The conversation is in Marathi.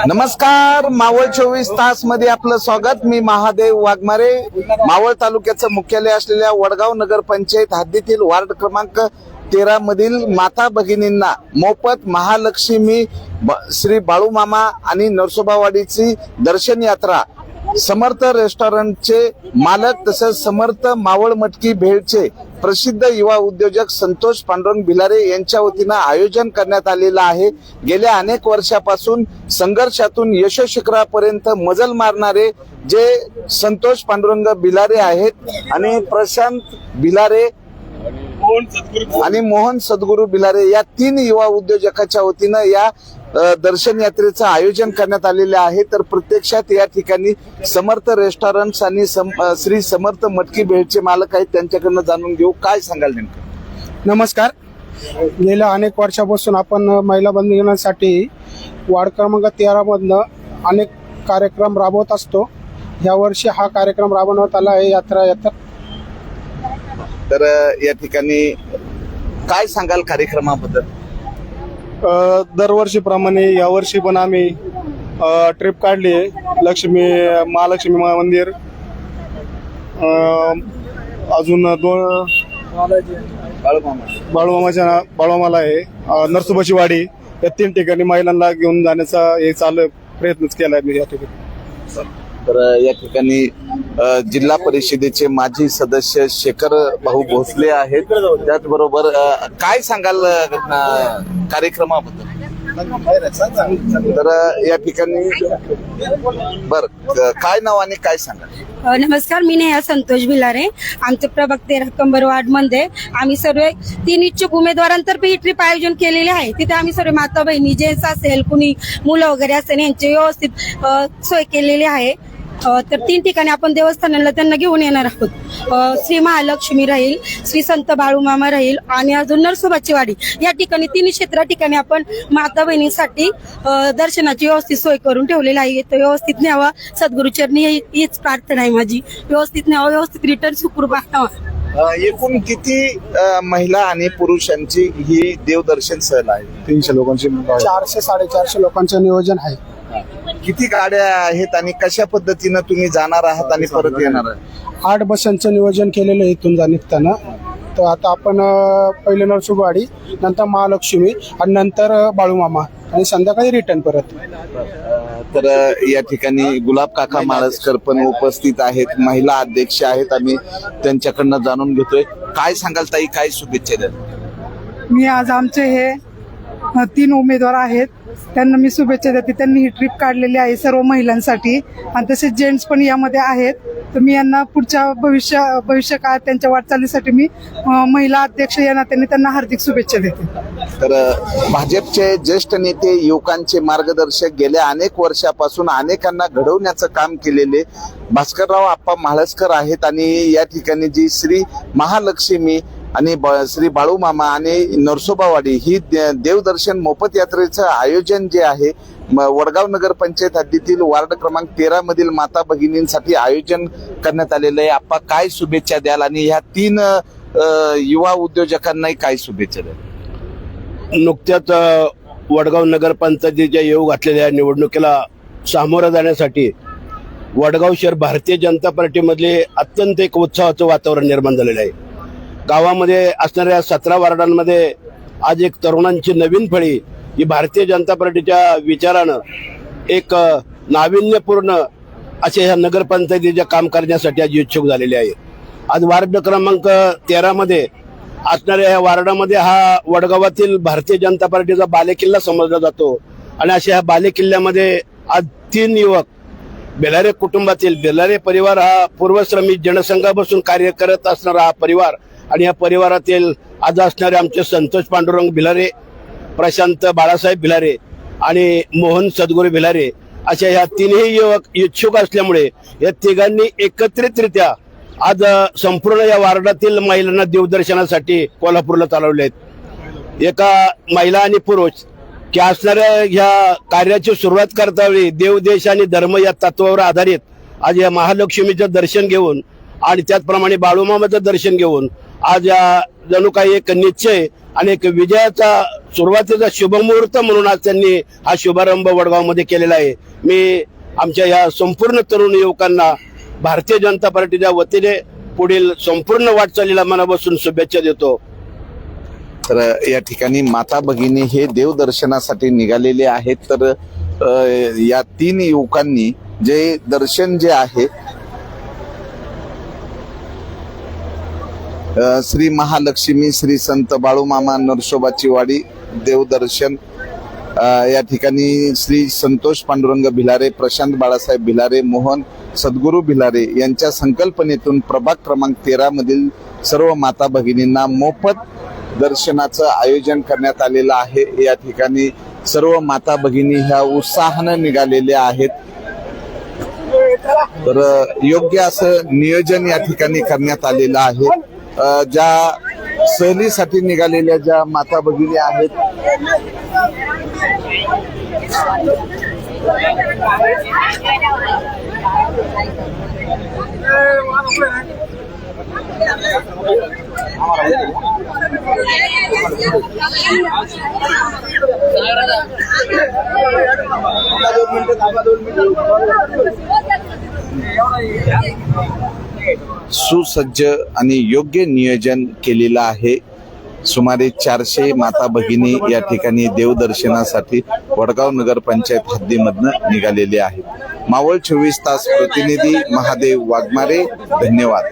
नमस्कार, मावळ 24 तास मध्ये आपलं स्वागत. मी महादेव वाघमारे. मावळ तालुक्याचं मुख्यालय असलेल्या वडगाव नगर पंचायत हद्दीतील वार्ड क्रमांक 13 मधील माता भगिनींना मोफत महालक्ष्मी श्री बाळूमामा आणि नरसोबावाडीची दर्शन यात्रा समर्थ रेस्टॉरंटचे मालक तसेच समर्थ मावळ मटकी भेळचे प्रसिद्ध युवा उद्योजक संतोष पांडुरंग भिलारे यांच्या वतीनं आयोजन करण्यात आलेलं आहे. गेल्या अनेक वर्षापासून संघर्षातून यशशिखरापर्यंत मजल मारणारे जे संतोष पांडुरंग भिलारे आहेत आणि प्रशांत भिलारे आणि मोहन सद्गुरू भिलारे या तीन युवा उद्योजकाच्या वतीनं या दर्शन यात्रेचं आयोजन करण्यात आलेले आहे. तर प्रत्यक्षात या ठिकाणी समर्थ रेस्टॉरंट्स आणि श्री समर्थ मटकी भेळचे मालक आहेत, त्यांच्याकडनं जाणून घेऊ. काय सांगाल नेमकं? नमस्कार. गेल्या अनेक वर्षापासून आपण महिला बंधनासाठी वार्ड क्रमांक 13 मधनं अनेक कार्यक्रम राबवत असतो. यावर्षी हा कार्यक्रम राबवण्यात आला आहे, यात्रा. तर या ठिकाणी काय सांगाल कार्यक्रमाबद्दल? दरवर्षीप्रमाणे यावर्षी पण आम्ही ट्रिप काढली आहे. महालक्ष्मी मंदिर, अजून दोन बाळूमामाला आहे, नरसोबाची वाडी, या 3 ठिकाणी महिलांना घेऊन जाण्याचा हे चालू प्रयत्नच केला आहे मी या ठिकाणी. तर या ठिकाणी जिल्हा परिषदेचे माजी सदस्य शेखर भाऊ भोसले आहेत. त्याचबरोबर काय सांगाल कार्यक्रमाबद्दल? तर या ठिकाणी काय नाव आणि काय सांगाल? नमस्कार, मी नेहा संतोष भिलारे. आमचे प्रभाग 13 कंबर वार्ड मध्ये आम्ही सर्व 3 इच्छुक उमेदवारांतर्फे ही ट्रिप आयोजन केलेली आहे. तिथे आम्ही सर्व माता बहिणी, जेंट्स असेल, कुणी मुलं वगैरे असेल, यांची व्यवस्थित सोय केलेली आहे. तर 3 ठिकाणी आपण देवस्थानाला त्यांना घेऊन येणार आहोत. श्री महालक्ष्मी राहील, श्री संत बाळूमामा राहील आणि अजून नरसोबाची वाडी. या ठिकाणी 3 क्षेत्रा ठिकाणी आपण माता बहिणींसाठी दर्शनाची व्यवस्थित सोय करून ठेवलेली आहे. तर व्यवस्थित न्यावा, सद्गुरुचरणी हीच प्रार्थना आहे माझी. व्यवस्थित न्यावा, व्यवस्थित रिटर्न सुखरूप आणावा. एकूण किती महिला आणि पुरुषांची ही देवदर्शन सहल आहे? 300 लोकांची, 400-450 लोकांचं नियोजन आहे. किती गाड्या आहेत आणि कशा पद्धतीनं तुम्ही जाणार आहात आणि परत येणार आहात? 8 बसांचं नियोजन केलेलं आहे इथून निघताना. तर आता आपण पहिले नरसोबावाडी, नंतर महालक्ष्मी आणि नंतर बाळूमामा आणि संध्याकाळी रिटर्न परत. तर या ठिकाणी गुलाब काका माळसकर पण उपस्थित आहेत, महिला अध्यक्ष आहेत. आम्ही त्यांच्याकडनं जाणून घेतोय. काय सांगाल ताई, काय शुभेच्छा द्याल? मी आज आमचे हे 3 उमेदवार आहेत, त्यांना मी शुभेच्छा देते. त्यांनी ही ट्रिप काढलेली आहे सर्व महिलांसाठी आणि तसेच जेंट्स पण यामध्ये आहेत. तर मी यांना पुढच्या भविष्य काळात त्यांच्या वाटचालीसाठी मी महिला अध्यक्ष या नात्याने त्यांना हार्दिक शुभेच्छा देते. तर भाजपचे ज्येष्ठ नेते, युवकांचे मार्गदर्शक, गेल्या अनेक वर्षापासून अनेकांना घडवण्याचं काम केलेले भास्करराव आप्पा म्हाळसकर आहेत. आणि या ठिकाणी जी श्री महालक्ष्मी आणि श्री बाळूमामा आणि नरसोबावाडी ही देवदर्शन मोफत यात्रेचं आयोजन जे आहे वडगाव नगर पंचायत हद्दीतील वार्ड क्रमांक 13 मधील माता भगिनींसाठी आयोजन करण्यात आलेलं आहे. आपण काय शुभेच्छा द्याल आणि ह्या 3 युवा उद्योजकांनाही काय शुभेच्छा द्याल? नुकत्याच वडगाव नगर पंचायतीच्या येऊ घातलेल्या निवडणुकीला सामोरं जाण्यासाठी वडगाव शहर भारतीय जनता पार्टीमधले अत्यंत एक उत्साहाचं वातावरण निर्माण झालेलं आहे. गावामध्ये असणाऱ्या 17 वार्डांमध्ये आज एक तरुणांची नवीन फळी ही भारतीय जनता पार्टीच्या विचारानं एक नाविन्यपूर्ण असे ह्या नगरपंचायतीचे काम करण्यासाठी आज इच्छुक झालेले आहे. आज वार्ड क्रमांक 13 मध्ये असणाऱ्या ह्या वार्डामध्ये हा वडगावातील भारतीय जनता पार्टीचा बालेकिल्ला समजला जातो. आणि अशा ह्या बालेकिल्ल्यामध्ये आज 3 युवक भिलारे कुटुंबातील, भिलारे परिवार हा पूर्वश्रमिक जनसंघापासून कार्य करत असणारा हा परिवार आणि या परिवारातील आज असणारे आमचे संतोष पांडुरंग भिलारे, प्रशांत बाळासाहेब भिलारे आणि मोहन सद्गुरू भिलारे अशा ह्या 3ही युवक इच्छुक असल्यामुळे या 3घांनी एकत्रितरित्या आज संपूर्ण या वार्डातील महिलांना देवदर्शनासाठी कोल्हापूरला चालवले आहेत. एका महिला आणि पुरुष की असणाऱ्या ह्या कार्याची सुरुवात करता वेळी देव, देश आणि धर्म या तत्वावर आधारित आज या महालक्ष्मीचं दर्शन घेऊन आणि त्याचप्रमाणे बाळूमामाचं दर्शन घेऊन आज या जणू काही एक निश्चय आणि एक विजयाचा सुरुवातीचा शुभमुहूर्त म्हणून आज त्यांनी हा शुभारंभ वडगावमध्ये केलेला आहे. मी आमच्या या संपूर्ण तरुण युवकांना भारतीय जनता पार्टीच्या वतीने पुढील संपूर्ण वाटचालीला मनापासून शुभेच्छा देतो. तर या ठिकाणी माता भगिनी हे देवदर्शनासाठी निघालेले आहेत. तर या 3 युवकांनी जे दर्शन जे आहे श्री महालक्ष्मी, श्री संत बाळूमामा नरसोबाची वाडी देवदर्शन, या ठिकाणी श्री संतोष पांडुरंग भिलारे, प्रशांत बाळासाहेब भिलारे, मोहन सद्गुरू भिलारे यांच्या संकल्पनेतून प्रभाग क्रमांक 13 मधील सर्व माता भगिनींना मोफत दर्शनाचं आयोजन करण्यात आलेलं आहे. या ठिकाणी सर्व माता भगिनी ह्या उत्साहानं निघालेल्या आहेत. तर योग्य असं नियोजन या ठिकाणी करण्यात आलेलं आहे. ज्या सहलीसाठी निघालेल्या ज्या माता भगिनी आहेत सुसज्ज आणि योग्य नियोजन केलेलं आहे. सुमारे 400 माता भगिनी या ठिकाणी देवदर्शनासाठी वडगाव नगर पंचायत हद्दीमधनं निघालेले आहेत. मावळ 24 तास प्रतिनिधी महादेव वाघमारे, धन्यवाद.